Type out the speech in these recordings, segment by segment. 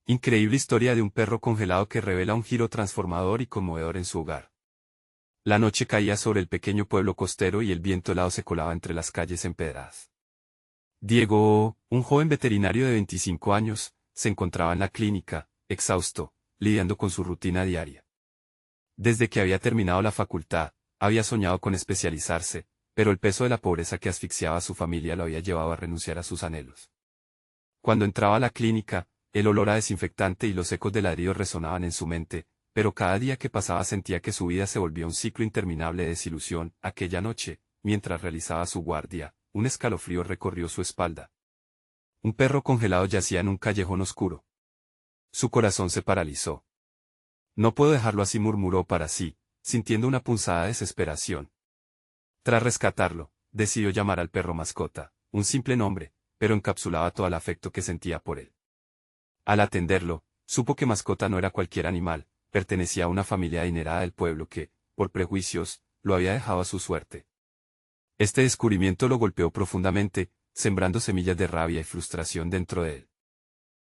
Increíble historia de un perro congelado que revela un giro transformador y conmovedor en su hogar. La noche caía sobre el pequeño pueblo costero y el viento helado se colaba entre las calles empedradas. Diego, un joven veterinario de 25 años, se encontraba en la clínica, exhausto, lidiando con su rutina diaria. Desde que había terminado la facultad, había soñado con especializarse, pero el peso de la pobreza que asfixiaba a su familia lo había llevado a renunciar a sus anhelos. Cuando entraba a la clínica, el olor a desinfectante y los ecos de ladridos resonaban en su mente, pero cada día que pasaba sentía que su vida se volvía un ciclo interminable de desilusión. Aquella noche, mientras realizaba su guardia, un escalofrío recorrió su espalda. Un perro congelado yacía en un callejón oscuro. Su corazón se paralizó. No puedo dejarlo así, murmuró para sí, sintiendo una punzada de desesperación. Tras rescatarlo, decidió llamar al perro mascota, un simple nombre, pero encapsulaba todo el afecto que sentía por él. Al atenderlo, supo que Mascota no era cualquier animal, pertenecía a una familia adinerada del pueblo que, por prejuicios, lo había dejado a su suerte. Este descubrimiento lo golpeó profundamente, sembrando semillas de rabia y frustración dentro de él.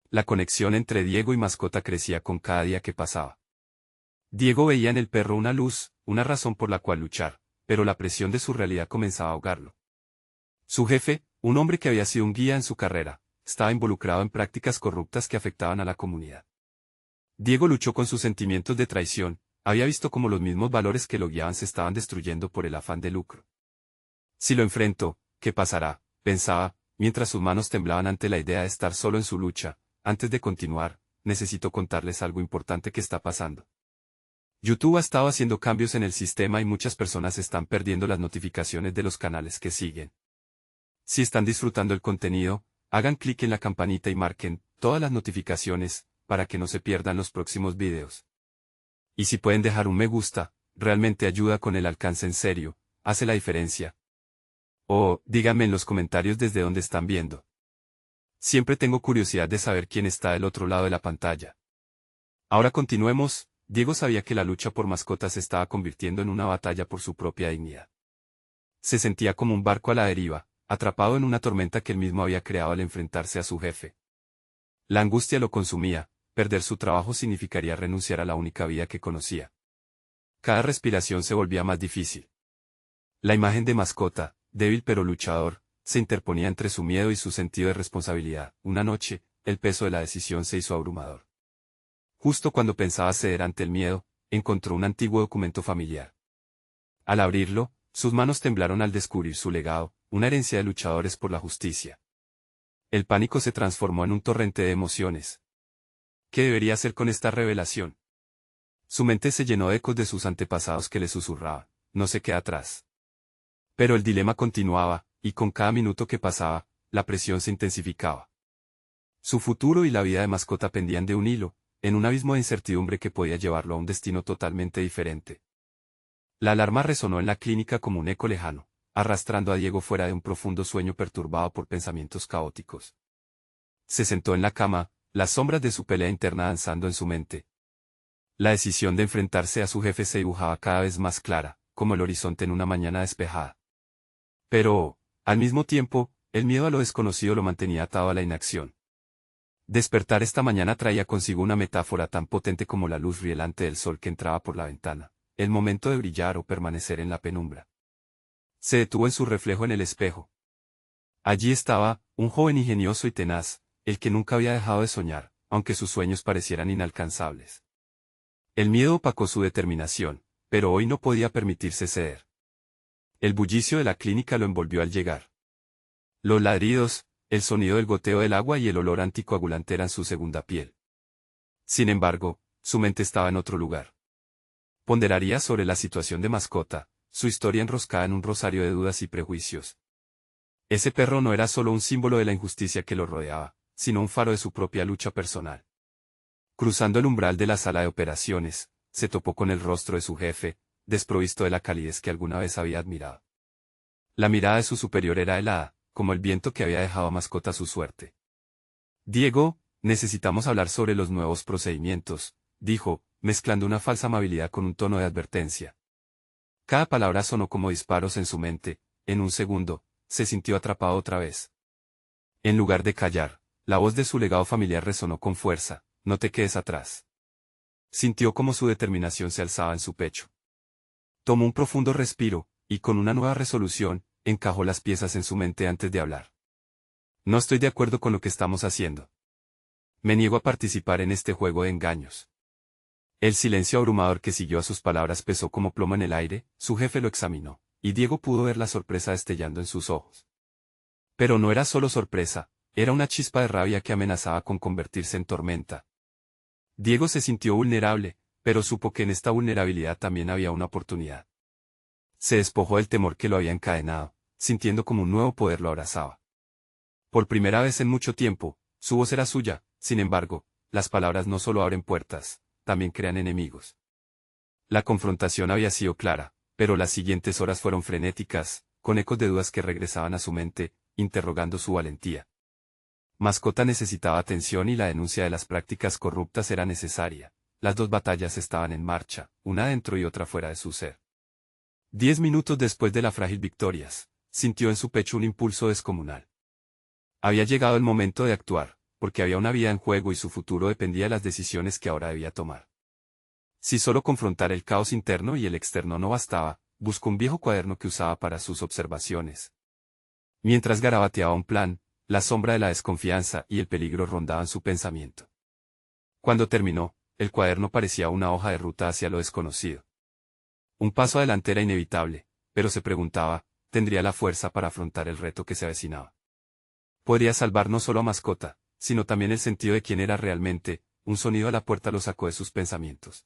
La conexión entre Diego y Mascota crecía con cada día que pasaba. Diego veía en el perro una luz, una razón por la cual luchar, pero la presión de su realidad comenzaba a ahogarlo. Su jefe, un hombre que había sido un guía en su carrera, estaba involucrado en prácticas corruptas que afectaban a la comunidad. Diego luchó con sus sentimientos de traición, había visto cómo los mismos valores que lo guiaban se estaban destruyendo por el afán de lucro. Si lo enfrento, ¿qué pasará?, pensaba, mientras sus manos temblaban ante la idea de estar solo en su lucha. Antes de continuar, necesito contarles algo importante que está pasando. YouTube ha estado haciendo cambios en el sistema y muchas personas están perdiendo las notificaciones de los canales que siguen. Si están disfrutando el contenido, hagan clic en la campanita y marquen todas las notificaciones, para que no se pierdan los próximos videos. Y si pueden dejar un me gusta, realmente ayuda con el alcance, en serio, hace la diferencia. O, díganme en los comentarios desde dónde están viendo. Siempre tengo curiosidad de saber quién está del otro lado de la pantalla. Ahora continuemos. Diego sabía que la lucha por Mascotas se estaba convirtiendo en una batalla por su propia dignidad. Se sentía como un barco a la deriva, atrapado en una tormenta que él mismo había creado al enfrentarse a su jefe. La angustia lo consumía, perder su trabajo significaría renunciar a la única vida que conocía. Cada respiración se volvía más difícil. La imagen de Mascota, débil pero luchador, se interponía entre su miedo y su sentido de responsabilidad. Una noche, el peso de la decisión se hizo abrumador. Justo cuando pensaba ceder ante el miedo, encontró un antiguo documento familiar. Al abrirlo, sus manos temblaron al descubrir su legado, una herencia de luchadores por la justicia. El pánico se transformó en un torrente de emociones. ¿Qué debería hacer con esta revelación? Su mente se llenó de ecos de sus antepasados que le susurraban, no se queda atrás. Pero el dilema continuaba, y con cada minuto que pasaba, la presión se intensificaba. Su futuro y la vida de Mascota pendían de un hilo, en un abismo de incertidumbre que podía llevarlo a un destino totalmente diferente. La alarma resonó en la clínica como un eco lejano, arrastrando a Diego fuera de un profundo sueño perturbado por pensamientos caóticos. Se sentó en la cama, las sombras de su pelea interna danzando en su mente. La decisión de enfrentarse a su jefe se dibujaba cada vez más clara, como el horizonte en una mañana despejada. Pero, al mismo tiempo, el miedo a lo desconocido lo mantenía atado a la inacción. Despertar esta mañana traía consigo una metáfora tan potente como la luz rielante del sol que entraba por la ventana, el momento de brillar o permanecer en la penumbra. Se detuvo en su reflejo en el espejo. Allí estaba, un joven ingenioso y tenaz, el que nunca había dejado de soñar, aunque sus sueños parecieran inalcanzables. El miedo opacó su determinación, pero hoy no podía permitirse ceder. El bullicio de la clínica lo envolvió al llegar. Los ladridos, el sonido del goteo del agua y el olor anticoagulante eran su segunda piel. Sin embargo, su mente estaba en otro lugar. Ponderaría sobre la situación de Mascota, su historia enroscada en un rosario de dudas y prejuicios. Ese perro no era solo un símbolo de la injusticia que lo rodeaba, sino un faro de su propia lucha personal. Cruzando el umbral de la sala de operaciones, se topó con el rostro de su jefe, desprovisto de la calidez que alguna vez había admirado. La mirada de su superior era helada, como el viento que había dejado a Mascota a su suerte. Diego, necesitamos hablar sobre los nuevos procedimientos, dijo, mezclando una falsa amabilidad con un tono de advertencia. Cada palabra sonó como disparos en su mente. En un segundo, se sintió atrapado otra vez. En lugar de callar, la voz de su legado familiar resonó con fuerza. no te quedes atrás. Sintió como su determinación se alzaba en su pecho. Tomó un profundo respiro, y con una nueva resolución, encajó las piezas en su mente antes de hablar. No estoy de acuerdo con lo que estamos haciendo. Me niego a participar en este juego de engaños. El silencio abrumador que siguió a sus palabras pesó como plomo en el aire. Su jefe lo examinó, y Diego pudo ver la sorpresa destellando en sus ojos. Pero no era solo sorpresa, era una chispa de rabia que amenazaba con convertirse en tormenta. Diego se sintió vulnerable, pero supo que en esta vulnerabilidad también había una oportunidad. Se despojó del temor que lo había encadenado, sintiendo como un nuevo poder lo abrazaba. Por primera vez en mucho tiempo, su voz era suya. Sin embargo, las palabras no solo abren puertas, también crean enemigos. La confrontación había sido clara, pero las siguientes horas fueron frenéticas, con ecos de dudas que regresaban a su mente, interrogando su valentía. Mascota necesitaba atención y la denuncia de las prácticas corruptas era necesaria. Las dos batallas estaban en marcha, una dentro y otra fuera de su ser. 10 minutos después de la frágil victoria, sintió en su pecho un impulso descomunal. Había llegado el momento de actuar, porque había una vida en juego y su futuro dependía de las decisiones que ahora debía tomar. Si solo confrontar el caos interno y el externo no bastaba, buscó un viejo cuaderno que usaba para sus observaciones. Mientras garabateaba un plan, la sombra de la desconfianza y el peligro rondaban su pensamiento. Cuando terminó, el cuaderno parecía una hoja de ruta hacia lo desconocido. Un paso adelante era inevitable, pero se preguntaba, ¿tendría la fuerza para afrontar el reto que se avecinaba? Podría salvar no solo a Mascota, sino también el sentido de quién era realmente. Un sonido a la puerta lo sacó de sus pensamientos.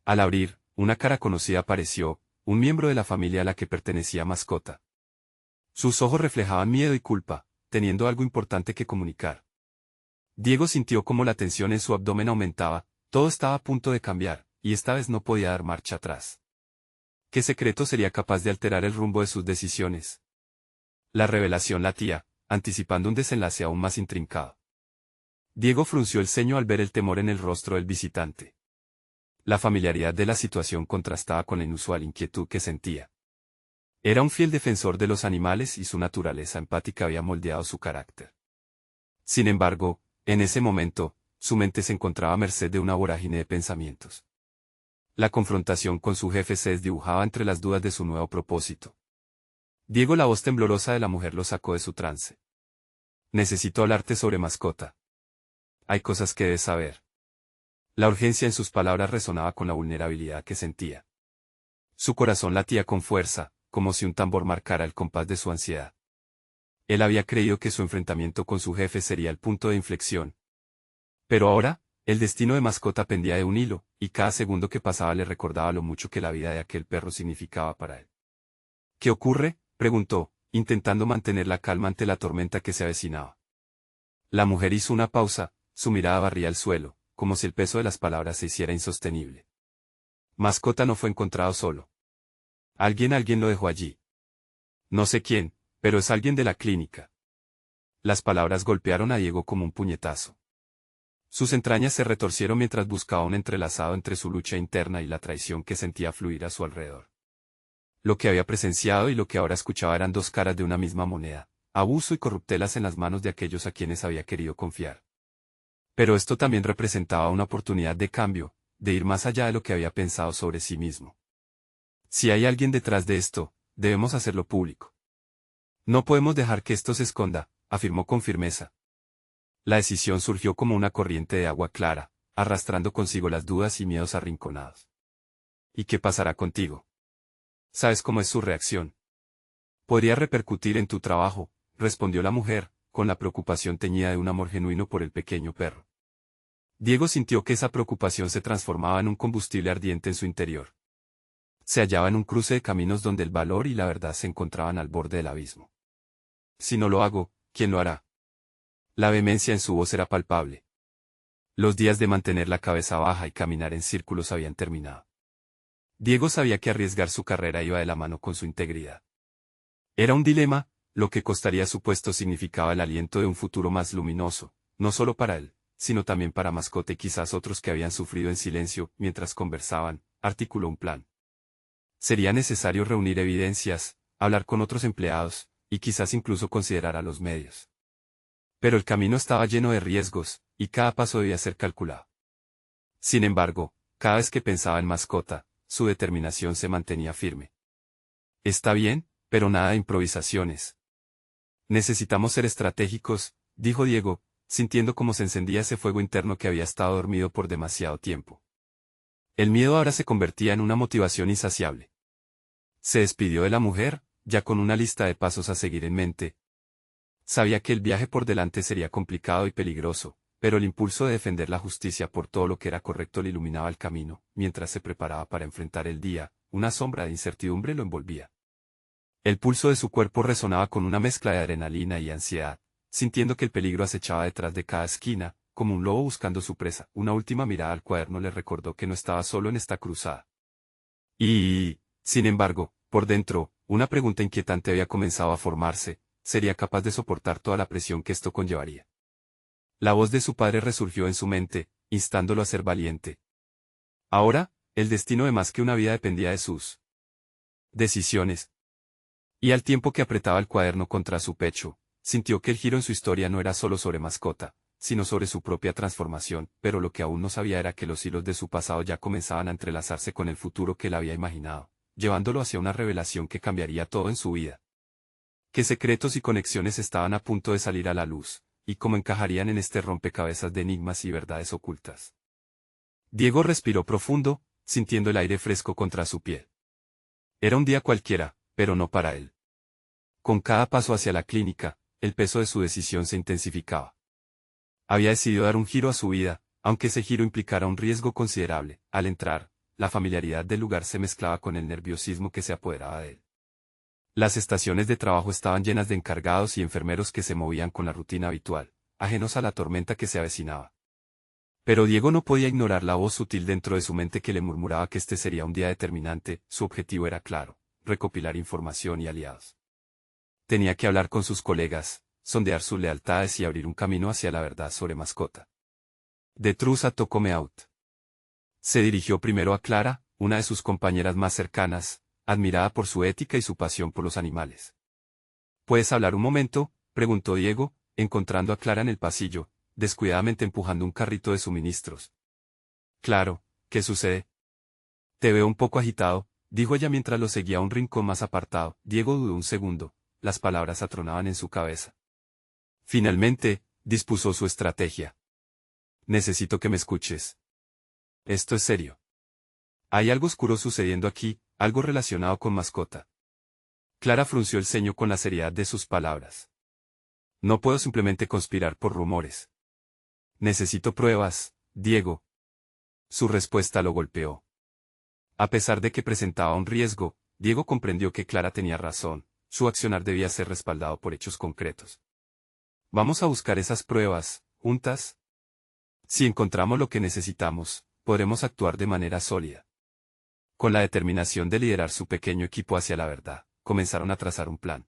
Al abrir, una cara conocida apareció, un miembro de la familia a la que pertenecía Mascota. Sus ojos reflejaban miedo y culpa, teniendo algo importante que comunicar. Diego sintió como la tensión en su abdomen aumentaba, todo estaba a punto de cambiar, y esta vez no podía dar marcha atrás. ¿Qué secreto sería capaz de alterar el rumbo de sus decisiones? La revelación latía, anticipando un desenlace aún más intrincado. Diego frunció el ceño al ver el temor en el rostro del visitante. La familiaridad de la situación contrastaba con la inusual inquietud que sentía. Era un fiel defensor de los animales y su naturaleza empática había moldeado su carácter. Sin embargo, en ese momento, su mente se encontraba a merced de una vorágine de pensamientos. La confrontación con su jefe se desdibujaba entre las dudas de su nuevo propósito. Diego, la voz temblorosa de la mujer lo sacó de su trance. Necesito hablarte sobre Mascota. Hay cosas que debes saber. La urgencia en sus palabras resonaba con la vulnerabilidad que sentía. Su corazón latía con fuerza, como si un tambor marcara el compás de su ansiedad. Él había creído que su enfrentamiento con su jefe sería el punto de inflexión. Pero ahora, el destino de Mascota pendía de un hilo, y cada segundo que pasaba le recordaba lo mucho que la vida de aquel perro significaba para él. ¿Qué ocurre?, preguntó, intentando mantener la calma ante la tormenta que se avecinaba. La mujer hizo una pausa, su mirada barría el suelo, como si el peso de las palabras se hiciera insostenible. Mascota no fue encontrado solo. Alguien lo dejó allí. No sé quién, pero es alguien de la clínica. Las palabras golpearon a Diego como un puñetazo. Sus entrañas se retorcieron mientras buscaba un entrelazado entre su lucha interna y la traición que sentía fluir a su alrededor. Lo que había presenciado y lo que ahora escuchaba eran dos caras de una misma moneda, abuso y corruptelas en las manos de aquellos a quienes había querido confiar. Pero esto también representaba una oportunidad de cambio, de ir más allá de lo que había pensado sobre sí mismo. Si hay alguien detrás de esto, debemos hacerlo público. No podemos dejar que esto se esconda, afirmó con firmeza. La decisión surgió como una corriente de agua clara, arrastrando consigo las dudas y miedos arrinconados. ¿Y qué pasará contigo? ¿Sabes cómo es su reacción? Podría repercutir en tu trabajo, respondió la mujer, con la preocupación teñida de un amor genuino por el pequeño perro. Diego sintió que esa preocupación se transformaba en un combustible ardiente en su interior. Se hallaba en un cruce de caminos donde el valor y la verdad se encontraban al borde del abismo. Si no lo hago, ¿quién lo hará? La vehemencia en su voz era palpable. Los días de mantener la cabeza baja y caminar en círculos habían terminado. Diego sabía que arriesgar su carrera iba de la mano con su integridad. Era un dilema, lo que costaría su puesto significaba el aliento de un futuro más luminoso, no solo para él, sino también para Mascota y quizás otros que habían sufrido en silencio. Mientras conversaban, articuló un plan. Sería necesario reunir evidencias, hablar con otros empleados, y quizás incluso considerar a los medios. Pero el camino estaba lleno de riesgos, y cada paso debía ser calculado. Sin embargo, cada vez que pensaba en mascota, su determinación se mantenía firme. Está bien, pero nada de improvisaciones. Necesitamos ser estratégicos, dijo Diego, sintiendo cómo se encendía ese fuego interno que había estado dormido por demasiado tiempo. El miedo ahora se convertía en una motivación insaciable. Se despidió de la mujer, ya con una lista de pasos a seguir en mente. Sabía que el viaje por delante sería complicado y peligroso, pero el impulso de defender la justicia por todo lo que era correcto le iluminaba el camino. Mientras se preparaba para enfrentar el día, una sombra de incertidumbre lo envolvía. El pulso de su cuerpo resonaba con una mezcla de adrenalina y ansiedad, sintiendo que el peligro acechaba detrás de cada esquina, como un lobo buscando su presa. Una última mirada al cuaderno le recordó que no estaba solo en esta cruzada. Sin embargo, por dentro, una pregunta inquietante había comenzado a formarse: ¿sería capaz de soportar toda la presión que esto conllevaría? La voz de su padre resurgió en su mente, instándolo a ser valiente. Ahora, el destino de más que una vida dependía de sus decisiones. Y al tiempo que apretaba el cuaderno contra su pecho, sintió que el giro en su historia no era solo sobre mascota, sino sobre su propia transformación, pero lo que aún no sabía era que los hilos de su pasado ya comenzaban a entrelazarse con el futuro que él había imaginado, llevándolo hacia una revelación que cambiaría todo en su vida. Qué secretos y conexiones estaban a punto de salir a la luz, y cómo encajarían en este rompecabezas de enigmas y verdades ocultas. Diego respiró profundo, sintiendo el aire fresco contra su piel. Era un día cualquiera, pero no para él. Con cada paso hacia la clínica, el peso de su decisión se intensificaba. Había decidido dar un giro a su vida, aunque ese giro implicara un riesgo considerable. Al entrar, la familiaridad del lugar se mezclaba con el nerviosismo que se apoderaba de él. Las estaciones de trabajo estaban llenas de encargados y enfermeros que se movían con la rutina habitual, ajenos a la tormenta que se avecinaba. Pero Diego no podía ignorar la voz sutil dentro de su mente que le murmuraba que este sería un día determinante. Su objetivo era claro: recopilar información y aliados. Tenía que hablar con sus colegas, sondear sus lealtades y abrir un camino hacia la verdad sobre mascota. The truth to come out. Se dirigió primero a Clara, una de sus compañeras más cercanas, admirada por su ética y su pasión por los animales. ¿Puedes hablar un momento?, preguntó Diego, encontrando a Clara en el pasillo, descuidadamente empujando un carrito de suministros. Claro, ¿qué sucede? Te veo un poco agitado, dijo ella mientras lo seguía a un rincón más apartado. Diego dudó un segundo, las palabras atronaban en su cabeza. Finalmente, dispuso su estrategia. Necesito que me escuches. Esto es serio. Hay algo oscuro sucediendo aquí, algo relacionado con mascota. Clara frunció el ceño con la seriedad de sus palabras. No puedo simplemente conspirar por rumores. Necesito pruebas, Diego. Su respuesta lo golpeó. A pesar de que presentaba un riesgo, Diego comprendió que Clara tenía razón, su accionar debía ser respaldado por hechos concretos. Vamos a buscar esas pruebas, juntas. Si encontramos lo que necesitamos, podremos actuar de manera sólida. Con la determinación de liderar su pequeño equipo hacia la verdad, comenzaron a trazar un plan.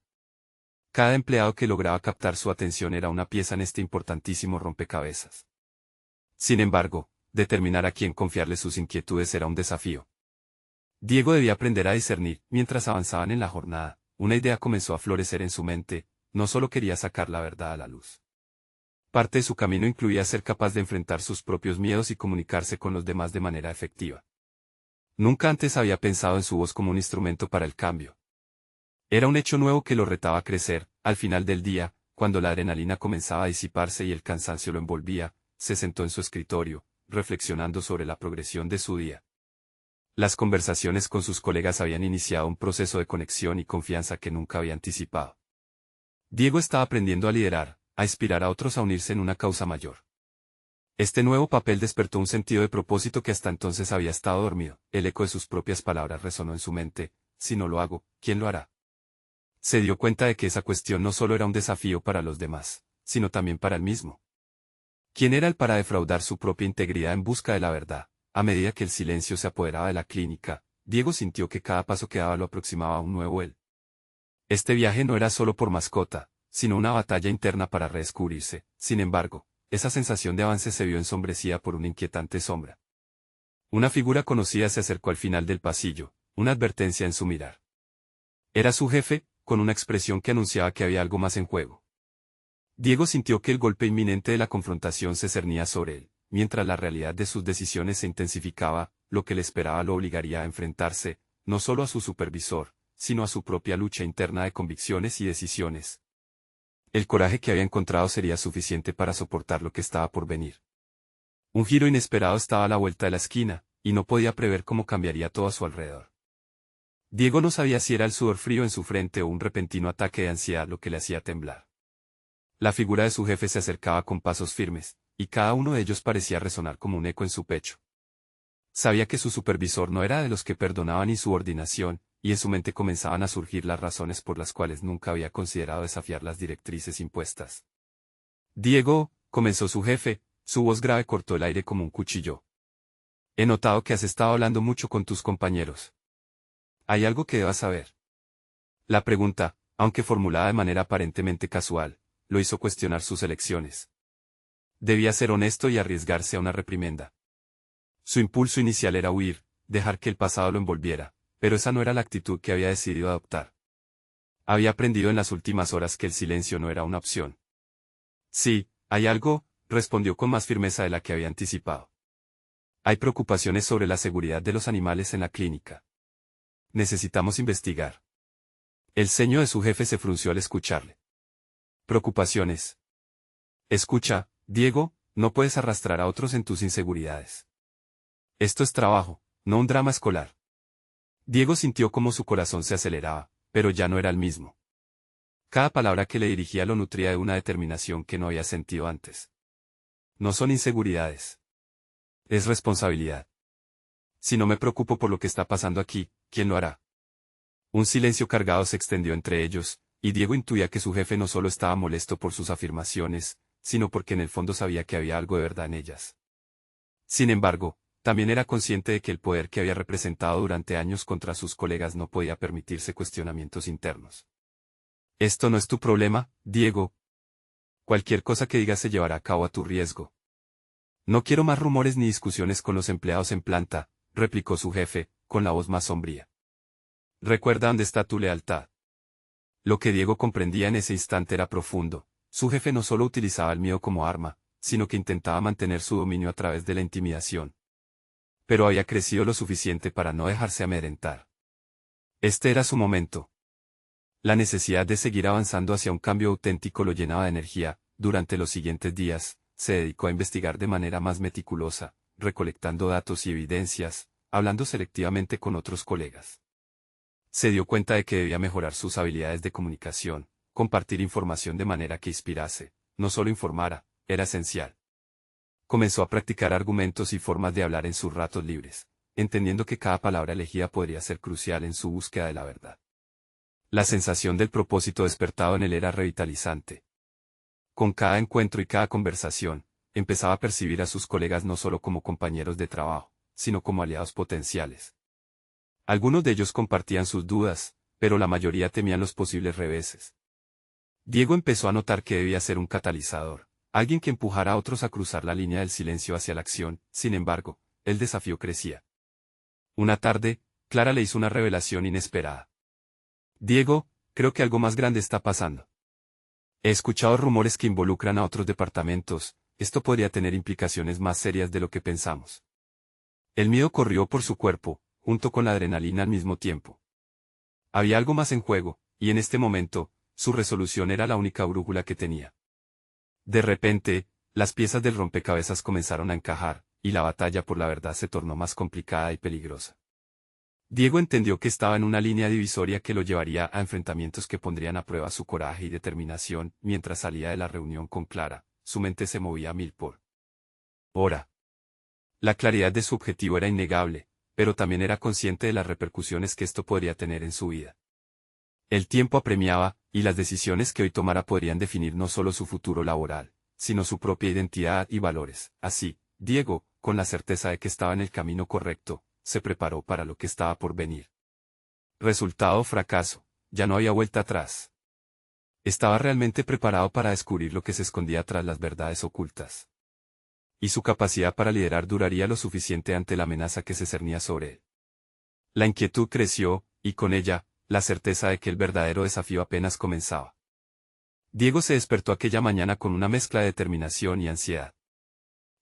Cada empleado que lograba captar su atención era una pieza en este importantísimo rompecabezas. Sin embargo, determinar a quién confiarle sus inquietudes era un desafío. Diego debía aprender a discernir. Mientras avanzaban en la jornada, una idea comenzó a florecer en su mente: no solo quería sacar la verdad a la luz. Parte de su camino incluía ser capaz de enfrentar sus propios miedos y comunicarse con los demás de manera efectiva. Nunca antes había pensado en su voz como un instrumento para el cambio. Era un hecho nuevo que lo retaba a crecer. Al final del día, cuando la adrenalina comenzaba a disiparse y el cansancio lo envolvía, se sentó en su escritorio, reflexionando sobre la progresión de su día. Las conversaciones con sus colegas habían iniciado un proceso de conexión y confianza que nunca había anticipado. Diego estaba aprendiendo a liderar, a inspirar a otros a unirse en una causa mayor. Este nuevo papel despertó un sentido de propósito que hasta entonces había estado dormido. El eco de sus propias palabras resonó en su mente: si no lo hago, ¿quién lo hará? Se dio cuenta de que esa cuestión no solo era un desafío para los demás, sino también para él mismo. ¿Quién era él para defraudar su propia integridad en busca de la verdad? A medida que el silencio se apoderaba de la clínica, Diego sintió que cada paso que daba lo aproximaba a un nuevo él. Este viaje no era solo por mascota, sino una batalla interna para redescubrirse. Sin embargo, esa sensación de avance se vio ensombrecida por una inquietante sombra. Una figura conocida se acercó al final del pasillo, una advertencia en su mirar. Era su jefe, con una expresión que anunciaba que había algo más en juego. Diego sintió que el golpe inminente de la confrontación se cernía sobre él, mientras la realidad de sus decisiones se intensificaba, lo que le esperaba lo obligaría a enfrentarse, no solo a su supervisor, sino a su propia lucha interna de convicciones y decisiones. El coraje que había encontrado sería suficiente para soportar lo que estaba por venir. Un giro inesperado estaba a la vuelta de la esquina, y no podía prever cómo cambiaría todo a su alrededor. Diego no sabía si era el sudor frío en su frente o un repentino ataque de ansiedad lo que le hacía temblar. La figura de su jefe se acercaba con pasos firmes, y cada uno de ellos parecía resonar como un eco en su pecho. Sabía que su supervisor no era de los que perdonaban insubordinación, y en su mente comenzaban a surgir las razones por las cuales nunca había considerado desafiar las directrices impuestas. Diego, comenzó su jefe, su voz grave cortó el aire como un cuchillo. He notado que has estado hablando mucho con tus compañeros. ¿Hay algo que debas saber? La pregunta, aunque formulada de manera aparentemente casual, lo hizo cuestionar sus elecciones. Debía ser honesto y arriesgarse a una reprimenda. Su impulso inicial era huir, dejar que el pasado lo envolviera, pero esa no era la actitud que había decidido adoptar. Había aprendido en las últimas horas que el silencio no era una opción. Sí, hay algo, respondió con más firmeza de la que había anticipado. Hay preocupaciones sobre la seguridad de los animales en la clínica. Necesitamos investigar. El ceño de su jefe se frunció al escucharle. Preocupaciones. Escucha, Diego, no puedes arrastrar a otros en tus inseguridades. Esto es trabajo, no un drama escolar. Diego sintió como su corazón se aceleraba, pero ya no era el mismo. Cada palabra que le dirigía lo nutría de una determinación que no había sentido antes. No son inseguridades. Es responsabilidad. Si no me preocupo por lo que está pasando aquí, ¿quién lo hará? Un silencio cargado se extendió entre ellos, y Diego intuía que su jefe no solo estaba molesto por sus afirmaciones, sino porque en el fondo sabía que había algo de verdad en ellas. Sin embargo, también era consciente de que el poder que había representado durante años contra sus colegas no podía permitirse cuestionamientos internos. Esto no es tu problema, Diego. Cualquier cosa que digas se llevará a cabo a tu riesgo. No quiero más rumores ni discusiones con los empleados en planta, replicó su jefe, con la voz más sombría. Recuerda dónde está tu lealtad. Lo que Diego comprendía en ese instante era profundo. Su jefe no solo utilizaba el miedo como arma, sino que intentaba mantener su dominio a través de la intimidación. Pero había crecido lo suficiente para no dejarse amedrentar. Este era su momento. La necesidad de seguir avanzando hacia un cambio auténtico lo llenaba de energía. Durante los siguientes días, se dedicó a investigar de manera más meticulosa, recolectando datos y evidencias, hablando selectivamente con otros colegas. Se dio cuenta de que debía mejorar sus habilidades de comunicación, compartir información de manera que inspirase, no solo informara, era esencial. Comenzó a practicar argumentos y formas de hablar en sus ratos libres, entendiendo que cada palabra elegida podría ser crucial en su búsqueda de la verdad. La sensación del propósito despertado en él era revitalizante. Con cada encuentro y cada conversación, empezaba a percibir a sus colegas no solo como compañeros de trabajo, sino como aliados potenciales. Algunos de ellos compartían sus dudas, pero la mayoría temían los posibles reveses. Diego empezó a notar que debía ser un catalizador, alguien que empujara a otros a cruzar la línea del silencio hacia la acción. Sin embargo, el desafío crecía. Una tarde, Clara le hizo una revelación inesperada. Diego, creo que algo más grande está pasando. He escuchado rumores que involucran a otros departamentos, esto podría tener implicaciones más serias de lo que pensamos. El miedo corrió por su cuerpo, junto con la adrenalina al mismo tiempo. Había algo más en juego, y en este momento, su resolución era la única brújula que tenía. De repente, las piezas del rompecabezas comenzaron a encajar, y la batalla por la verdad se tornó más complicada y peligrosa. Diego entendió que estaba en una línea divisoria que lo llevaría a enfrentamientos que pondrían a prueba su coraje y determinación. Mientras salía de la reunión con Clara, su mente se movía a mil por hora. La claridad de su objetivo era innegable, pero también era consciente de las repercusiones que esto podría tener en su vida. El tiempo apremiaba, y las decisiones que hoy tomara podrían definir no solo su futuro laboral, sino su propia identidad y valores. Así, Diego, con la certeza de que estaba en el camino correcto, se preparó para lo que estaba por venir. Resultado: fracaso. Ya no había vuelta atrás. Estaba realmente preparado para descubrir lo que se escondía tras las verdades ocultas. Y su capacidad para liderar duraría lo suficiente ante la amenaza que se cernía sobre él. La inquietud creció, y con ella, la certeza de que el verdadero desafío apenas comenzaba. Diego se despertó aquella mañana con una mezcla de determinación y ansiedad.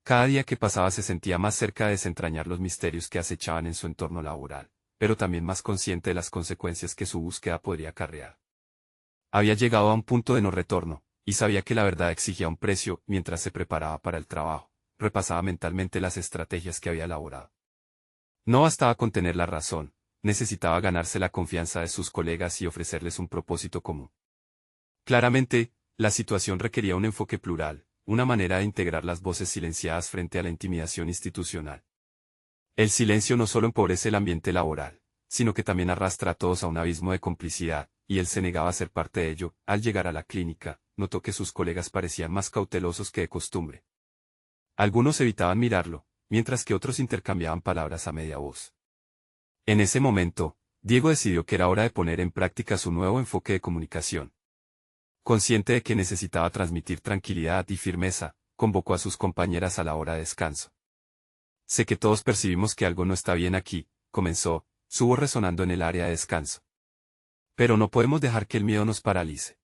Cada día que pasaba se sentía más cerca de desentrañar los misterios que acechaban en su entorno laboral, pero también más consciente de las consecuencias que su búsqueda podría acarrear. Había llegado a un punto de no retorno, y sabía que la verdad exigía un precio. Mientras se preparaba para el trabajo, repasaba mentalmente las estrategias que había elaborado. No bastaba con tener la razón, necesitaba ganarse la confianza de sus colegas y ofrecerles un propósito común. Claramente, la situación requería un enfoque plural, una manera de integrar las voces silenciadas frente a la intimidación institucional. El silencio no solo empobrece el ambiente laboral, sino que también arrastra a todos a un abismo de complicidad, y él se negaba a ser parte de ello. Al llegar a la clínica, notó que sus colegas parecían más cautelosos que de costumbre. Algunos evitaban mirarlo, mientras que otros intercambiaban palabras a media voz. En ese momento, Diego decidió que era hora de poner en práctica su nuevo enfoque de comunicación. Consciente de que necesitaba transmitir tranquilidad y firmeza, convocó a sus compañeras a la hora de descanso. Sé que todos percibimos que algo no está bien aquí, comenzó, su voz resonando en el área de descanso. Pero no podemos dejar que el miedo nos paralice.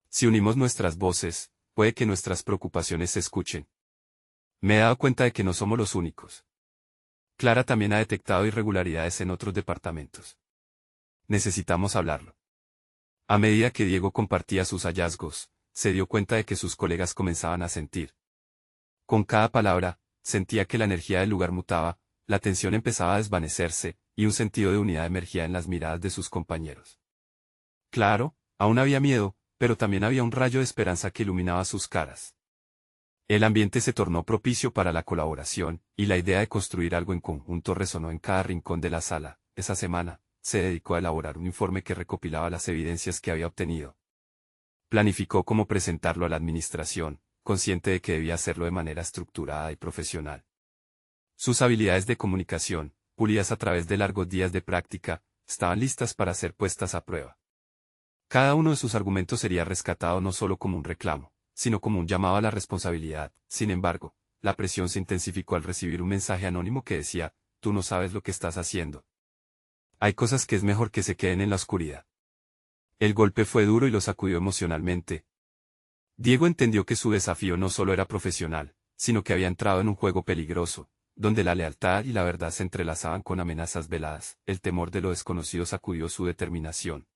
Si unimos nuestras voces, puede que nuestras preocupaciones se escuchen. Me he dado cuenta de que no somos los únicos. Clara también ha detectado irregularidades en otros departamentos. Necesitamos hablarlo. A medida que Diego compartía sus hallazgos, se dio cuenta de que sus colegas comenzaban a sentir. Con cada palabra, sentía que la energía del lugar mutaba, la tensión empezaba a desvanecerse, y un sentido de unidad emergía en las miradas de sus compañeros. Claro, aún había miedo, pero también había un rayo de esperanza que iluminaba sus caras. El ambiente se tornó propicio para la colaboración, y la idea de construir algo en conjunto resonó en cada rincón de la sala. Esa semana, se dedicó a elaborar un informe que recopilaba las evidencias que había obtenido. Planificó cómo presentarlo a la administración, consciente de que debía hacerlo de manera estructurada y profesional. Sus habilidades de comunicación, pulidas a través de largos días de práctica, estaban listas para ser puestas a prueba. Cada uno de sus argumentos sería rescatado no solo como un reclamo, sino como un llamado a la responsabilidad. Sin embargo, la presión se intensificó al recibir un mensaje anónimo que decía: tú no sabes lo que estás haciendo. Hay cosas que es mejor que se queden en la oscuridad. El golpe fue duro y lo sacudió emocionalmente. Diego entendió que su desafío no solo era profesional, sino que había entrado en un juego peligroso, donde la lealtad y la verdad se entrelazaban con amenazas veladas. El temor de lo desconocido sacudió su determinación.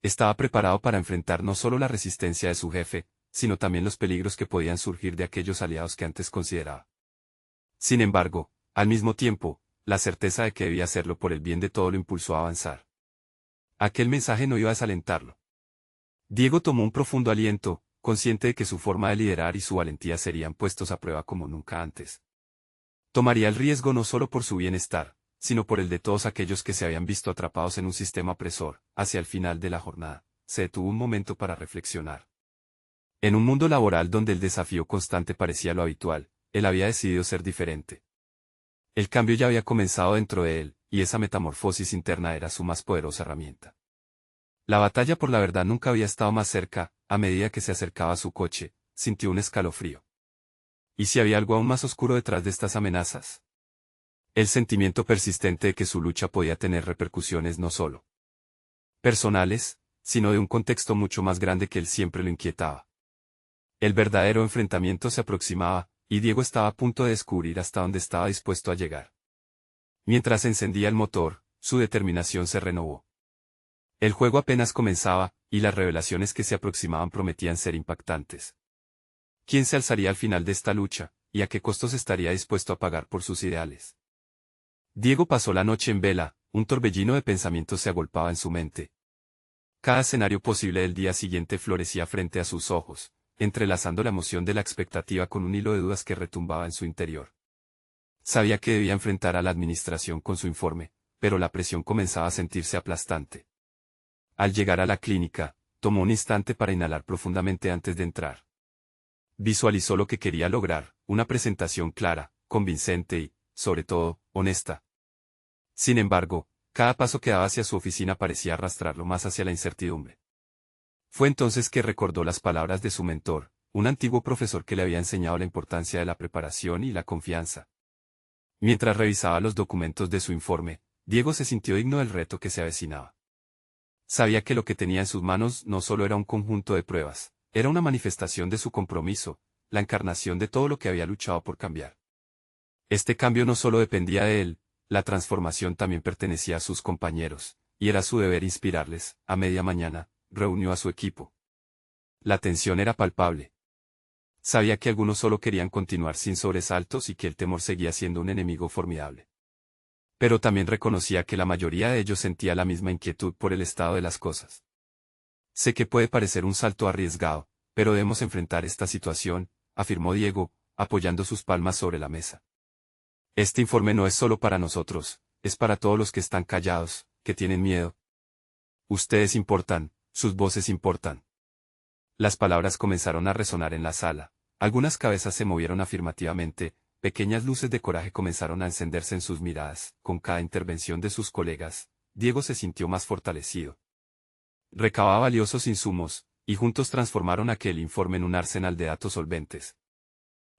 Estaba preparado para enfrentar no solo la resistencia de su jefe, sino también los peligros que podían surgir de aquellos aliados que antes consideraba. Sin embargo, al mismo tiempo, la certeza de que debía hacerlo por el bien de todo lo impulsó a avanzar. Aquel mensaje no iba a desalentarlo. Diego tomó un profundo aliento, consciente de que su forma de liderar y su valentía serían puestos a prueba como nunca antes. Tomaría el riesgo no solo por su bienestar, sino por el de todos aquellos que se habían visto atrapados en un sistema opresor. Hacia el final de la jornada, se detuvo un momento para reflexionar. En un mundo laboral donde el desafío constante parecía lo habitual, él había decidido ser diferente. El cambio ya había comenzado dentro de él, y esa metamorfosis interna era su más poderosa herramienta. La batalla por la verdad nunca había estado más cerca. A medida que se acercaba a su coche, sintió un escalofrío. ¿Y si había algo aún más oscuro detrás de estas amenazas? El sentimiento persistente de que su lucha podía tener repercusiones no solo personales, sino de un contexto mucho más grande que él siempre lo inquietaba. El verdadero enfrentamiento se aproximaba, y Diego estaba a punto de descubrir hasta dónde estaba dispuesto a llegar. Mientras encendía el motor, su determinación se renovó. El juego apenas comenzaba, y las revelaciones que se aproximaban prometían ser impactantes. ¿Quién se alzaría al final de esta lucha, y a qué costos estaría dispuesto a pagar por sus ideales? Diego pasó la noche en vela, un torbellino de pensamientos se agolpaba en su mente. Cada escenario posible del día siguiente florecía frente a sus ojos, entrelazando la emoción de la expectativa con un hilo de dudas que retumbaba en su interior. Sabía que debía enfrentar a la administración con su informe, pero la presión comenzaba a sentirse aplastante. Al llegar a la clínica, tomó un instante para inhalar profundamente antes de entrar. Visualizó lo que quería lograr: una presentación clara, convincente y, sobre todo, honesta. Sin embargo, cada paso que daba hacia su oficina parecía arrastrarlo más hacia la incertidumbre. Fue entonces que recordó las palabras de su mentor, un antiguo profesor que le había enseñado la importancia de la preparación y la confianza. Mientras revisaba los documentos de su informe, Diego se sintió digno del reto que se avecinaba. Sabía que lo que tenía en sus manos no solo era un conjunto de pruebas, era una manifestación de su compromiso, la encarnación de todo lo que había luchado por cambiar. Este cambio no solo dependía de él, la transformación también pertenecía a sus compañeros, y era su deber inspirarles. A media mañana, reunió a su equipo. La tensión era palpable. Sabía que algunos solo querían continuar sin sobresaltos y que el temor seguía siendo un enemigo formidable. Pero también reconocía que la mayoría de ellos sentía la misma inquietud por el estado de las cosas. Sé que puede parecer un salto arriesgado, pero debemos enfrentar esta situación, afirmó Diego, apoyando sus palmas sobre la mesa. Este informe no es solo para nosotros, es para todos los que están callados, que tienen miedo. Ustedes importan, sus voces importan. Las palabras comenzaron a resonar en la sala, algunas cabezas se movieron afirmativamente, pequeñas luces de coraje comenzaron a encenderse en sus miradas. Con cada intervención de sus colegas, Diego se sintió más fortalecido. Recababa valiosos insumos, y juntos transformaron aquel informe en un arsenal de datos solventes.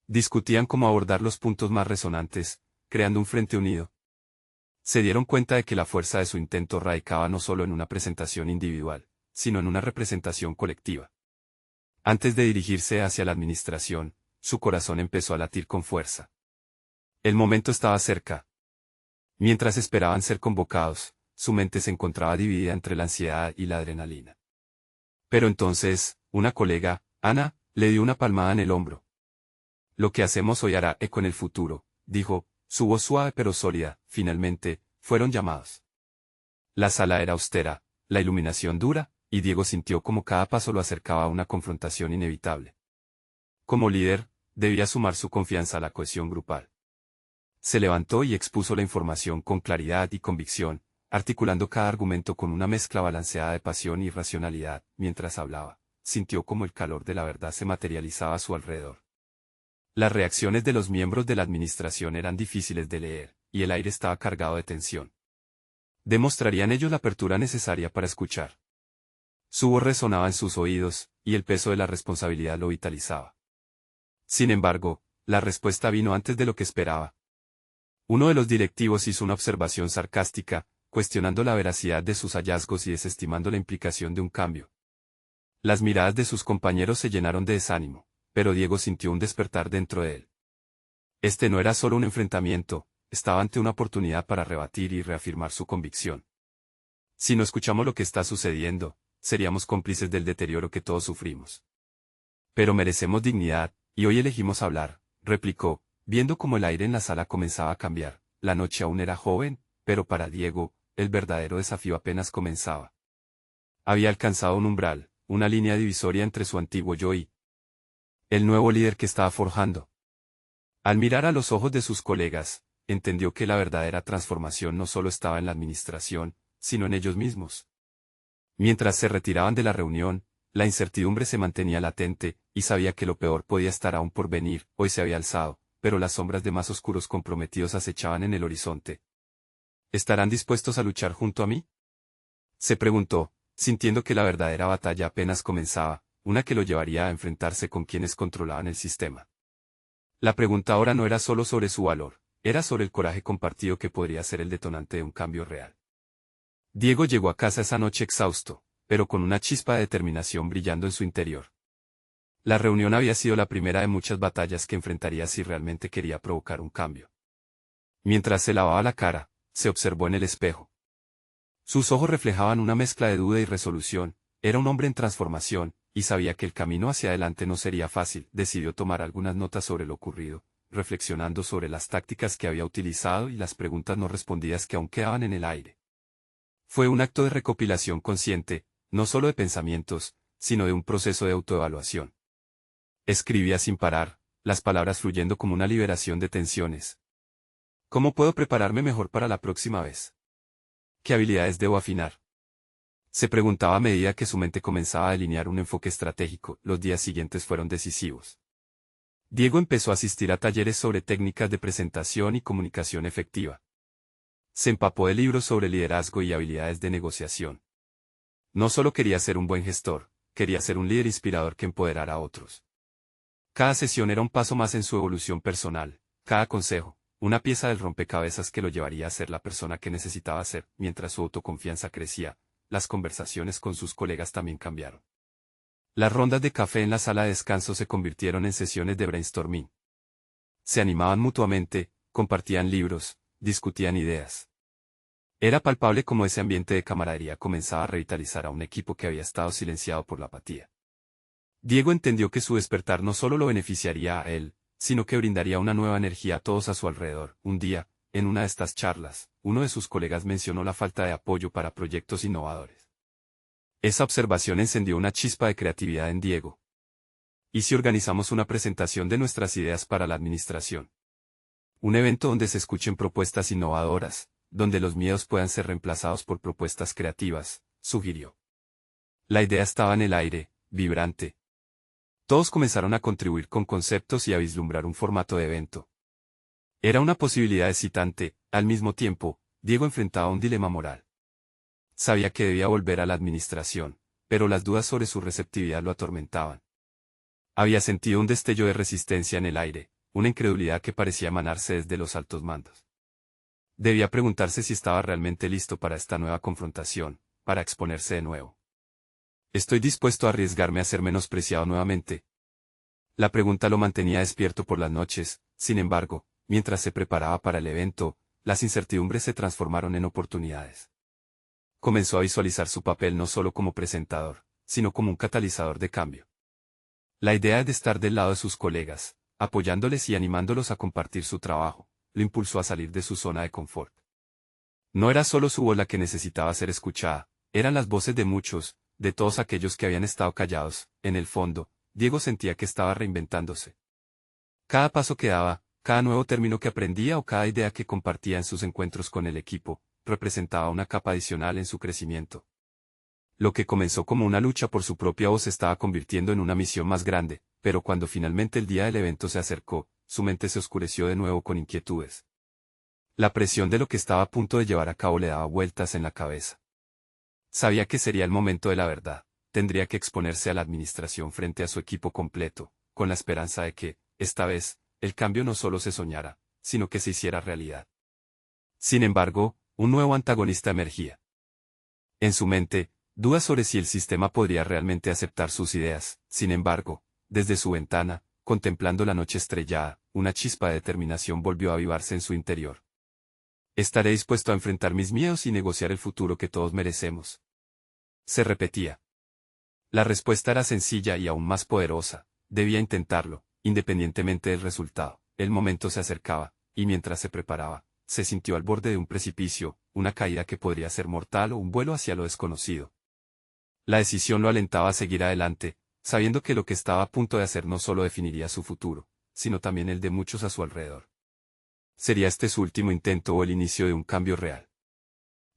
Discutían cómo abordar los puntos más resonantes, creando un frente unido. Se dieron cuenta de que la fuerza de su intento radicaba no solo en una presentación individual, sino en una representación colectiva. Antes de dirigirse hacia la administración, su corazón empezó a latir con fuerza. El momento estaba cerca. Mientras esperaban ser convocados, su mente se encontraba dividida entre la ansiedad y la adrenalina. Pero entonces, una colega, Ana, le dio una palmada en el hombro. Lo que hacemos hoy hará eco en el futuro, dijo, su voz suave pero sólida. Finalmente, fueron llamados. La sala era austera, la iluminación dura, y Diego sintió como cada paso lo acercaba a una confrontación inevitable. Como líder, debía sumar su confianza a la cohesión grupal. Se levantó y expuso la información con claridad y convicción, articulando cada argumento con una mezcla balanceada de pasión y racionalidad. Mientras hablaba, sintió como el calor de la verdad se materializaba a su alrededor. Las reacciones de los miembros de la administración eran difíciles de leer, y el aire estaba cargado de tensión. ¿Demostrarían ellos la apertura necesaria para escuchar? Su voz resonaba en sus oídos, y el peso de la responsabilidad lo vitalizaba. Sin embargo, la respuesta vino antes de lo que esperaba. Uno de los directivos hizo una observación sarcástica, cuestionando la veracidad de sus hallazgos y desestimando la implicación de un cambio. Las miradas de sus compañeros se llenaron de desánimo, pero Diego sintió un despertar dentro de él. Este no era solo un enfrentamiento, estaba ante una oportunidad para rebatir y reafirmar su convicción. Si no escuchamos lo que está sucediendo, seríamos cómplices del deterioro que todos sufrimos. Pero merecemos dignidad, y hoy elegimos hablar, replicó, viendo cómo el aire en la sala comenzaba a cambiar. La noche aún era joven, pero para Diego, el verdadero desafío apenas comenzaba. Había alcanzado un umbral, una línea divisoria entre su antiguo yo y el nuevo líder que estaba forjando. Al mirar a los ojos de sus colegas, entendió que la verdadera transformación no solo estaba en la administración, sino en ellos mismos. Mientras se retiraban de la reunión, la incertidumbre se mantenía latente, y sabía que lo peor podía estar aún por venir. Hoy se había alzado, pero las sombras de más oscuros comprometidos acechaban en el horizonte. ¿Estarán dispuestos a luchar junto a mí? Se preguntó, sintiendo que la verdadera batalla apenas comenzaba, una que lo llevaría a enfrentarse con quienes controlaban el sistema. La pregunta ahora no era solo sobre su valor, era sobre el coraje compartido que podría ser el detonante de un cambio real. Diego llegó a casa esa noche exhausto, pero con una chispa de determinación brillando en su interior. La reunión había sido la primera de muchas batallas que enfrentaría si realmente quería provocar un cambio. Mientras se lavaba la cara, se observó en el espejo. Sus ojos reflejaban una mezcla de duda y resolución. Era un hombre en transformación, y sabía que el camino hacia adelante no sería fácil. Decidió tomar algunas notas sobre lo ocurrido, reflexionando sobre las tácticas que había utilizado y las preguntas no respondidas que aún quedaban en el aire. Fue un acto de recopilación consciente, no solo de pensamientos, sino de un proceso de autoevaluación. Escribía sin parar, las palabras fluyendo como una liberación de tensiones. ¿Cómo puedo prepararme mejor para la próxima vez? ¿Qué habilidades debo afinar? Se preguntaba a medida que su mente comenzaba a delinear un enfoque estratégico. Los días siguientes fueron decisivos. Diego empezó a asistir a talleres sobre técnicas de presentación y comunicación efectiva. Se empapó de libros sobre liderazgo y habilidades de negociación. No solo quería ser un buen gestor, quería ser un líder inspirador que empoderara a otros. Cada sesión era un paso más en su evolución personal, cada consejo, una pieza del rompecabezas que lo llevaría a ser la persona que necesitaba ser. Mientras su autoconfianza crecía, las conversaciones con sus colegas también cambiaron. Las rondas de café en la sala de descanso se convirtieron en sesiones de brainstorming. Se animaban mutuamente, compartían libros, discutían ideas. Era palpable cómo ese ambiente de camaradería comenzaba a revitalizar a un equipo que había estado silenciado por la apatía. Diego entendió que su despertar no solo lo beneficiaría a él, sino que brindaría una nueva energía a todos a su alrededor. Un día, en una de estas charlas, uno de sus colegas mencionó la falta de apoyo para proyectos innovadores. Esa observación encendió una chispa de creatividad en Diego. ¿Y si organizamos una presentación de nuestras ideas para la administración? Un evento donde se escuchen propuestas innovadoras, donde los miedos puedan ser reemplazados por propuestas creativas, sugirió. La idea estaba en el aire, vibrante. Todos comenzaron a contribuir con conceptos y a vislumbrar un formato de evento. Era una posibilidad excitante. Al mismo tiempo, Diego enfrentaba un dilema moral. Sabía que debía volver a la administración, pero las dudas sobre su receptividad lo atormentaban. Había sentido un destello de resistencia en el aire, una incredulidad que parecía emanarse desde los altos mandos. Debía preguntarse si estaba realmente listo para esta nueva confrontación, para exponerse de nuevo. ¿Estoy dispuesto a arriesgarme a ser menospreciado nuevamente? La pregunta lo mantenía despierto por las noches. Sin embargo, mientras se preparaba para el evento, las incertidumbres se transformaron en oportunidades. Comenzó a visualizar su papel no solo como presentador, sino como un catalizador de cambio. La idea de estar del lado de sus colegas, apoyándoles y animándolos a compartir su trabajo, lo impulsó a salir de su zona de confort. No era solo su voz la que necesitaba ser escuchada, eran las voces de muchos, de todos aquellos que habían estado callados. En el fondo, Diego sentía que estaba reinventándose. Cada paso que daba, cada nuevo término que aprendía o cada idea que compartía en sus encuentros con el equipo, representaba una capa adicional en su crecimiento. Lo que comenzó como una lucha por su propia voz se estaba convirtiendo en una misión más grande, pero cuando finalmente el día del evento se acercó, su mente se oscureció de nuevo con inquietudes. La presión de lo que estaba a punto de llevar a cabo le daba vueltas en la cabeza. Sabía que sería el momento de la verdad, tendría que exponerse a la administración frente a su equipo completo, con la esperanza de que, esta vez, el cambio no solo se soñara, sino que se hiciera realidad. Sin embargo, un nuevo antagonista emergía. En su mente, dudas sobre si el sistema podría realmente aceptar sus ideas. Sin embargo, desde su ventana, contemplando la noche estrellada, una chispa de determinación volvió a avivarse en su interior. Estaré dispuesto a enfrentar mis miedos y negociar el futuro que todos merecemos. Se repetía. La respuesta era sencilla y aún más poderosa. Debía intentarlo, independientemente del resultado. El momento se acercaba, y mientras se preparaba, se sintió al borde de un precipicio, una caída que podría ser mortal o un vuelo hacia lo desconocido. La decisión lo alentaba a seguir adelante, sabiendo que lo que estaba a punto de hacer no solo definiría su futuro, sino también el de muchos a su alrededor. ¿Sería este su último intento o el inicio de un cambio real?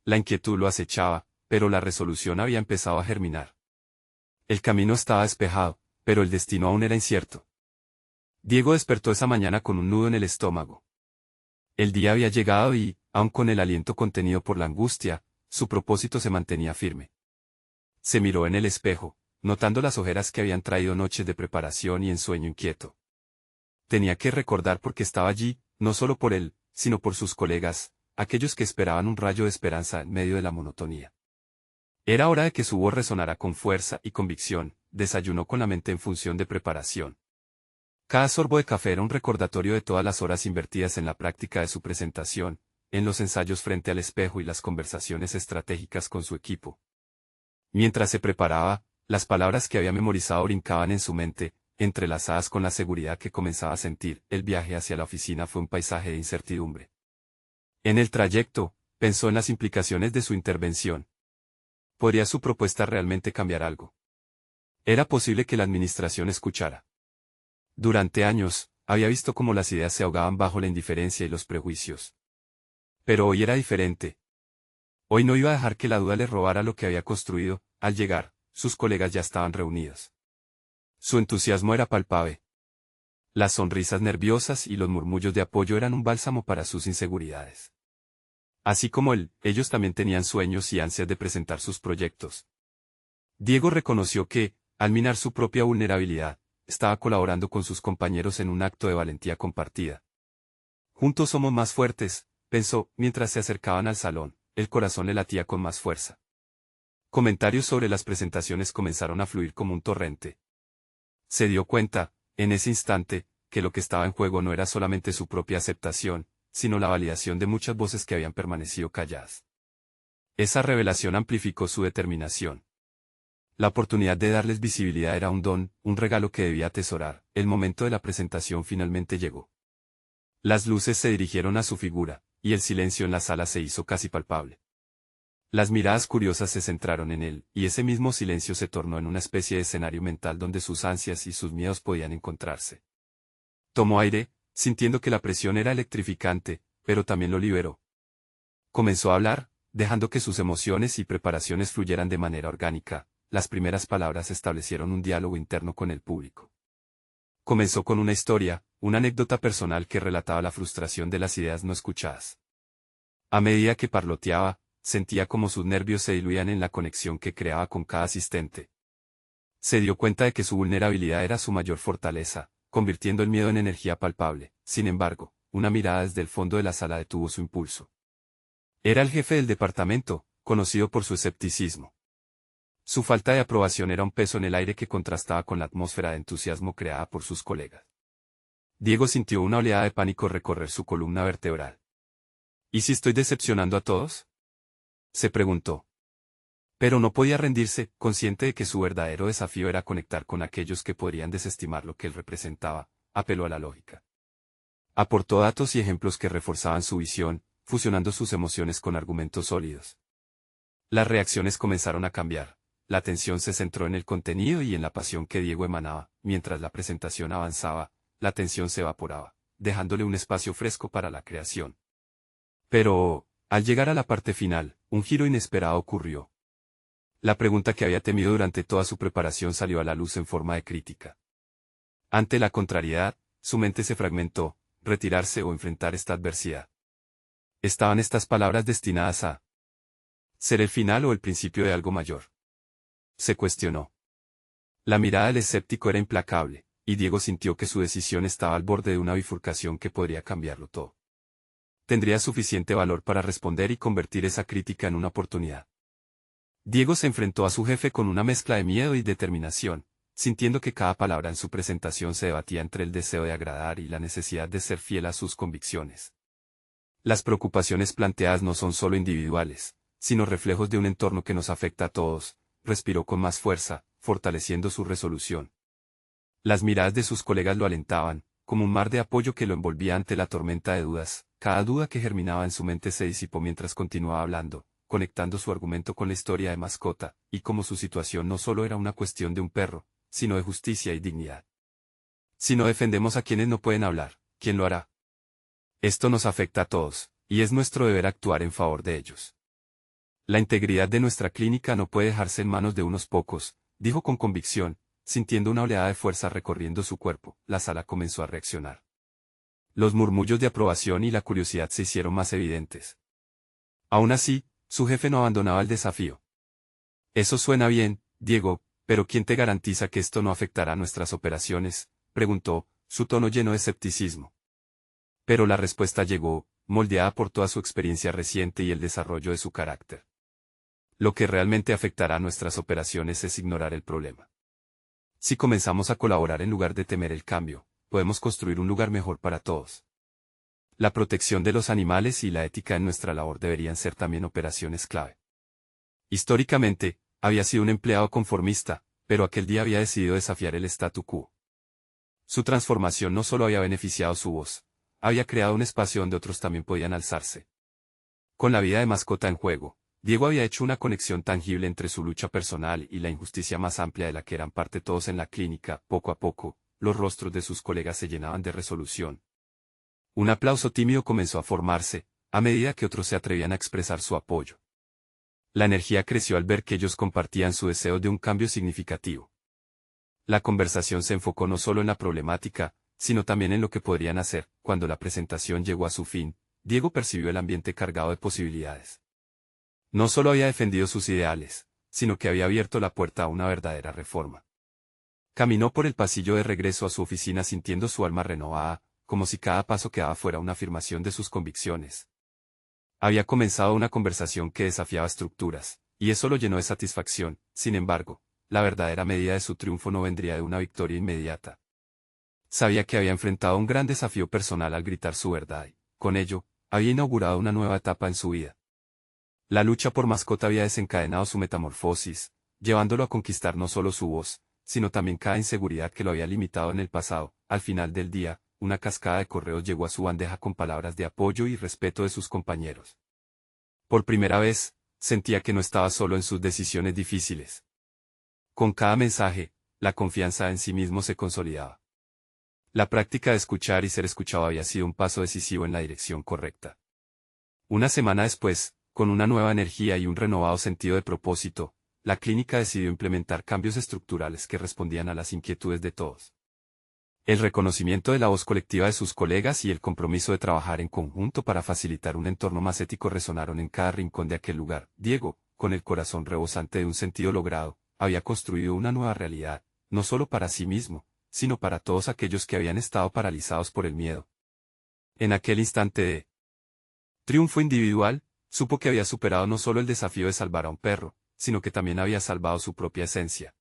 La inquietud lo acechaba, pero la resolución había empezado a germinar. El camino estaba despejado, pero el destino aún era incierto. Diego despertó esa mañana con un nudo en el estómago. El día había llegado y, aun con el aliento contenido por la angustia, su propósito se mantenía firme. Se miró en el espejo, notando las ojeras que habían traído noches de preparación y ensueño inquieto. Tenía que recordar por qué estaba allí, no solo por él, sino por sus colegas, aquellos que esperaban un rayo de esperanza en medio de la monotonía. Era hora de que su voz resonara con fuerza y convicción. Desayunó con la mente en función de preparación. Cada sorbo de café era un recordatorio de todas las horas invertidas en la práctica de su presentación, en los ensayos frente al espejo y las conversaciones estratégicas con su equipo. Mientras se preparaba, las palabras que había memorizado brincaban en su mente, entrelazadas con la seguridad que comenzaba a sentir. El viaje hacia la oficina fue un paisaje de incertidumbre. En el trayecto, pensó en las implicaciones de su intervención. ¿Podría su propuesta realmente cambiar algo? Era posible que la administración escuchara. Durante años, había visto cómo las ideas se ahogaban bajo la indiferencia y los prejuicios. Pero hoy era diferente. Hoy no iba a dejar que la duda le robara lo que había construido. Al llegar, sus colegas ya estaban reunidos. Su entusiasmo era palpable. Las sonrisas nerviosas y los murmullos de apoyo eran un bálsamo para sus inseguridades. Así como él, ellos también tenían sueños y ansias de presentar sus proyectos. Diego reconoció que, al minar su propia vulnerabilidad, estaba colaborando con sus compañeros en un acto de valentía compartida. Juntos somos más fuertes, pensó, mientras se acercaban al salón, el corazón le latía con más fuerza. Comentarios sobre las presentaciones comenzaron a fluir como un torrente. Se dio cuenta, en ese instante, que lo que estaba en juego no era solamente su propia aceptación, sino la validación de muchas voces que habían permanecido calladas. Esa revelación amplificó su determinación. La oportunidad de darles visibilidad era un don, un regalo que debía atesorar. El momento de la presentación finalmente llegó. Las luces se dirigieron a su figura, y el silencio en la sala se hizo casi palpable. Las miradas curiosas se centraron en él, y ese mismo silencio se tornó en una especie de escenario mental donde sus ansias y sus miedos podían encontrarse. Tomó aire, sintiendo que la presión era electrificante, pero también lo liberó. Comenzó a hablar, dejando que sus emociones y preparaciones fluyeran de manera orgánica. Las primeras palabras establecieron un diálogo interno con el público. Comenzó con una historia, una anécdota personal que relataba la frustración de las ideas no escuchadas. A medida que parloteaba, sentía como sus nervios se diluían en la conexión que creaba con cada asistente. Se dio cuenta de que su vulnerabilidad era su mayor fortaleza, convirtiendo el miedo en energía palpable. Sin embargo, una mirada desde el fondo de la sala detuvo su impulso. Era el jefe del departamento, conocido por su escepticismo. Su falta de aprobación era un peso en el aire que contrastaba con la atmósfera de entusiasmo creada por sus colegas. Diego sintió una oleada de pánico recorrer su columna vertebral. ¿Y si estoy decepcionando a todos?, se preguntó. Pero no podía rendirse, consciente de que su verdadero desafío era conectar con aquellos que podrían desestimar lo que él representaba. Apeló a la lógica. Aportó datos y ejemplos que reforzaban su visión, fusionando sus emociones con argumentos sólidos. Las reacciones comenzaron a cambiar. La atención se centró en el contenido y en la pasión que Diego emanaba. Mientras la presentación avanzaba, la tensión se evaporaba, dejándole un espacio fresco para la creación. Pero, al llegar a la parte final, un giro inesperado ocurrió. La pregunta que había temido durante toda su preparación salió a la luz en forma de crítica. Ante la contrariedad, su mente se fragmentó, retirarse o enfrentar esta adversidad. ¿Estaban estas palabras destinadas a ser el final o el principio de algo mayor? Se cuestionó. La mirada del escéptico era implacable, y Diego sintió que su decisión estaba al borde de una bifurcación que podría cambiarlo todo. Tendría suficiente valor para responder y convertir esa crítica en una oportunidad. Diego se enfrentó a su jefe con una mezcla de miedo y determinación, sintiendo que cada palabra en su presentación se debatía entre el deseo de agradar y la necesidad de ser fiel a sus convicciones. Las preocupaciones planteadas no son solo individuales, sino reflejos de un entorno que nos afecta a todos. Respiró con más fuerza, fortaleciendo su resolución. Las miradas de sus colegas lo alentaban, como un mar de apoyo que lo envolvía ante la tormenta de dudas. Cada duda que germinaba en su mente se disipó mientras continuaba hablando, conectando su argumento con la historia de Mascota, y como su situación no solo era una cuestión de un perro, sino de justicia y dignidad. Si no defendemos a quienes no pueden hablar, ¿quién lo hará? Esto nos afecta a todos, y es nuestro deber actuar en favor de ellos. La integridad de nuestra clínica no puede dejarse en manos de unos pocos, dijo con convicción, sintiendo una oleada de fuerza recorriendo su cuerpo. La sala comenzó a reaccionar. Los murmullos de aprobación y la curiosidad se hicieron más evidentes. Aún así, su jefe no abandonaba el desafío. Eso suena bien, Diego, pero ¿quién te garantiza que esto no afectará nuestras operaciones?, preguntó, su tono lleno de escepticismo. Pero la respuesta llegó, moldeada por toda su experiencia reciente y el desarrollo de su carácter. Lo que realmente afectará nuestras operaciones es ignorar el problema. Si comenzamos a colaborar en lugar de temer el cambio, podemos construir un lugar mejor para todos. La protección de los animales y la ética en nuestra labor deberían ser también operaciones clave. Históricamente, había sido un empleado conformista, pero aquel día había decidido desafiar el statu quo. Su transformación no solo había beneficiado su voz, había creado un espacio donde otros también podían alzarse. Con la vida de Mascota en juego, Diego había hecho una conexión tangible entre su lucha personal y la injusticia más amplia de la que eran parte todos en la clínica. Poco a poco, los rostros de sus colegas se llenaban de resolución. Un aplauso tímido comenzó a formarse, a medida que otros se atrevían a expresar su apoyo. La energía creció al ver que ellos compartían su deseo de un cambio significativo. La conversación se enfocó no solo en la problemática, sino también en lo que podrían hacer. Cuando la presentación llegó a su fin, Diego percibió el ambiente cargado de posibilidades. No solo había defendido sus ideales, sino que había abierto la puerta a una verdadera reforma. Caminó por el pasillo de regreso a su oficina sintiendo su alma renovada, como si cada paso que daba fuera una afirmación de sus convicciones. Había comenzado una conversación que desafiaba estructuras, y eso lo llenó de satisfacción. Sin embargo, la verdadera medida de su triunfo no vendría de una victoria inmediata. Sabía que había enfrentado un gran desafío personal al gritar su verdad y, con ello, había inaugurado una nueva etapa en su vida. La lucha por mascota había desencadenado su metamorfosis, llevándolo a conquistar no solo su voz, sino también cada inseguridad que lo había limitado en el pasado. Al final del día, una cascada de correos llegó a su bandeja con palabras de apoyo y respeto de sus compañeros. Por primera vez, sentía que no estaba solo en sus decisiones difíciles. Con cada mensaje, la confianza en sí mismo se consolidaba. La práctica de escuchar y ser escuchado había sido un paso decisivo en la dirección correcta. Una semana después, con una nueva energía y un renovado sentido de propósito, la clínica decidió implementar cambios estructurales que respondían a las inquietudes de todos. El reconocimiento de la voz colectiva de sus colegas y el compromiso de trabajar en conjunto para facilitar un entorno más ético resonaron en cada rincón de aquel lugar. Diego, con el corazón rebosante de un sentido logrado, había construido una nueva realidad, no solo para sí mismo, sino para todos aquellos que habían estado paralizados por el miedo. En aquel instante de triunfo individual, supo que había superado no solo el desafío de salvar a un perro, sino que también había salvado su propia esencia.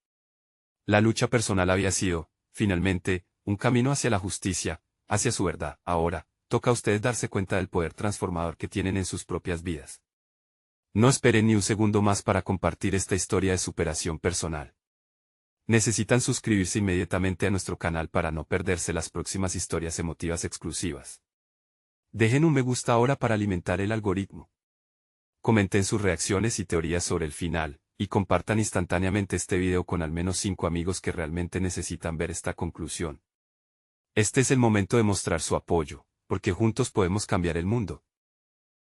La lucha personal había sido, finalmente, un camino hacia la justicia, hacia su verdad. Ahora, toca a ustedes darse cuenta del poder transformador que tienen en sus propias vidas. No esperen ni un segundo más para compartir esta historia de superación personal. Necesitan suscribirse inmediatamente a nuestro canal para no perderse las próximas historias emotivas exclusivas. Dejen un me gusta ahora para alimentar el algoritmo. Comenten sus reacciones y teorías sobre el final, y compartan instantáneamente este video con al menos 5 amigos que realmente necesitan ver esta conclusión. Este es el momento de mostrar su apoyo, porque juntos podemos cambiar el mundo.